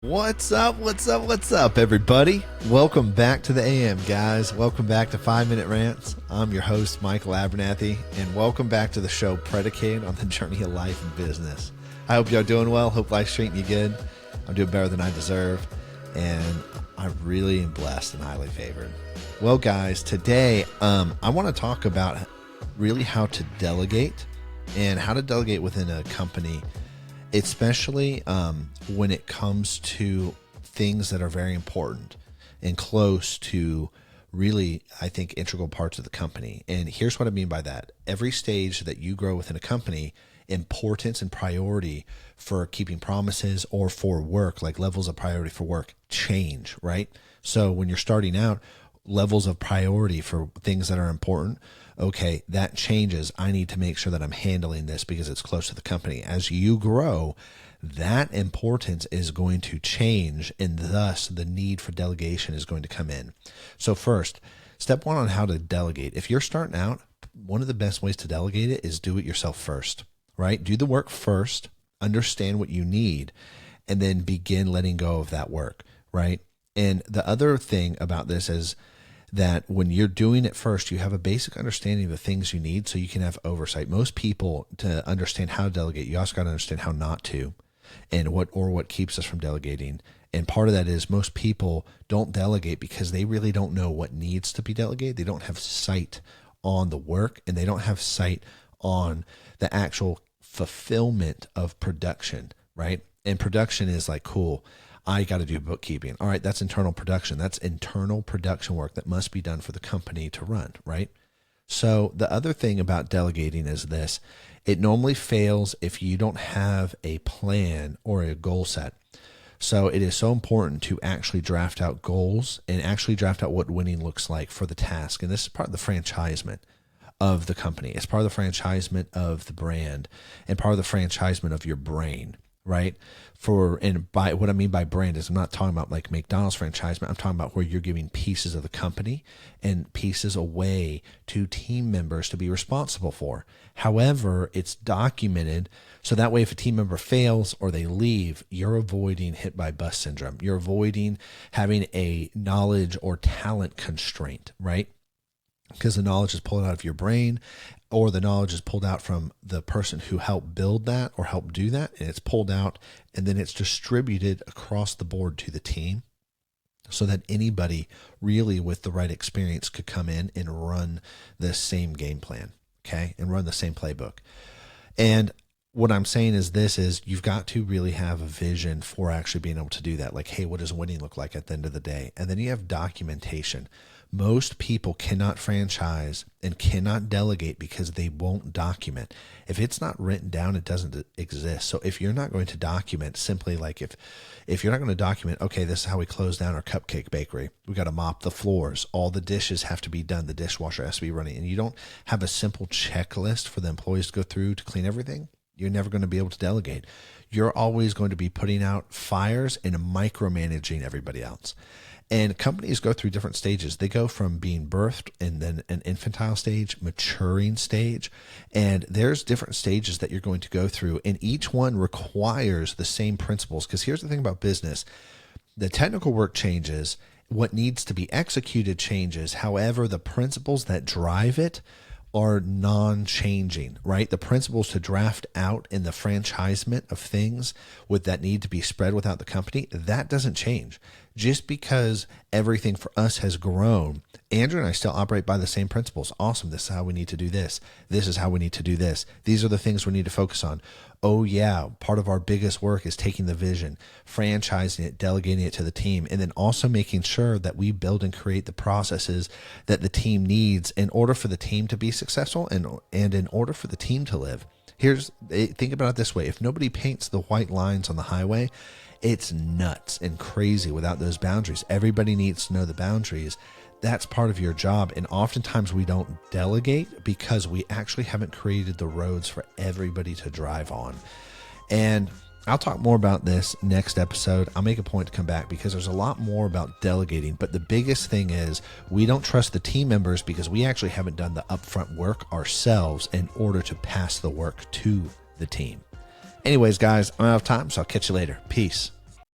What's up? What's up? What's up, everybody? Welcome back to the AM, guys. Welcome back to 5-Minute Rants. I'm your host, Michael Abernathy, and welcome back to the show predicated on the journey of life and business. I hope y'all doing well. Hope life's treating you good. I'm doing better than I deserve, and I really am blessed and highly favored. Well, guys, today I want to talk about really how to delegate and how to delegate within a company, especially when it comes to things that are very important and close to really, I think, integral parts of the company. And here's what I mean by that. Every stage that you grow within a company, importance and priority for keeping promises or for work, like levels of priority for work, change, right? So when you're starting out, levels of priority for things that are important, okay, that changes. I need to make sure that I'm handling this because it's close to the company. As you grow, that importance is going to change, and thus the need for delegation is going to come in. So first, step one on how to delegate. If you're starting out, one of the best ways to delegate it is do it yourself first, right? Do the work first, understand what you need, and then begin letting go of that work, right? And the other thing about this is that when you're doing it first, you have a basic understanding of the things you need so you can have oversight. Most people, to understand how to delegate, you also got to understand how not to, and what keeps us from delegating. And part of that is most people don't delegate because they really don't know what needs to be delegated. They don't have sight on the work, and they don't have sight on the actual fulfillment of production, right? And production is like, cool, I got to do bookkeeping. All right, that's internal production. That's internal production work that must be done for the company to run, right? So the other thing about delegating is this. It normally fails if you don't have a plan or a goal set. So it is so important to actually draft out goals and actually draft out what winning looks like for the task. And this is part of the franchisement of the company. It's part of the franchisement of the brand and part of the franchisement of your brain, right? And by what I mean by brand is I'm not talking about like McDonald's franchisement. I'm talking about where you're giving pieces of the company and pieces away to team members to be responsible for. However, it's documented so that way if a team member fails or they leave, you're avoiding hit by bus syndrome. You're avoiding having a knowledge or talent constraint, right? Because the knowledge is pulled out of your brain, or the knowledge is pulled out from the person who helped build that or helped do that, and it's pulled out and then it's distributed across the board to the team so that anybody really with the right experience could come in and run the same game plan, okay, and run the same playbook. And what I'm saying is this is you've got to really have a vision for actually being able to do that. Like, hey, what does winning look like at the end of the day? And then you have documentation. Most people cannot franchise and cannot delegate because they won't document. If it's not written down, it doesn't exist. So if you're not going to document, simply like if you're not going to document, okay, this is how we close down our cupcake bakery. We got to mop the floors. All the dishes have to be done. The dishwasher has to be running. And you don't have a simple checklist for the employees to go through to clean everything, you're never going to be able to delegate. You're always going to be putting out fires and micromanaging everybody else. And companies go through different stages. They go from being birthed and then an infantile stage, maturing stage. And there's different stages that you're going to go through. And each one requires the same principles. Because here's the thing about business. The technical work changes. What needs to be executed changes. However, the principles that drive it are non-changing, right? The principles to draft out in the franchisement of things with that need to be spread without the company, that doesn't change. Just because everything for us has grown, Andrew and I still operate by the same principles. Awesome. This is how we need to do this. This is how we need to do this. These are the things we need to focus on. Oh yeah, part of our biggest work is taking the vision, franchising it, delegating it to the team, and then also making sure that we build and create the processes that the team needs in order for the team to be successful and in order for the team to live. Think about it this way. If nobody paints the white lines on the highway, it's nuts and crazy without those boundaries. Everybody needs to know the boundaries. That's part of your job. And oftentimes we don't delegate because we actually haven't created the roads for everybody to drive on. And I'll talk more about this next episode. I'll make a point to come back because there's a lot more about delegating. But the biggest thing is we don't trust the team members because we actually haven't done the upfront work ourselves in order to pass the work to the team. Anyways, guys, I'm out of time, so I'll catch you later. Peace.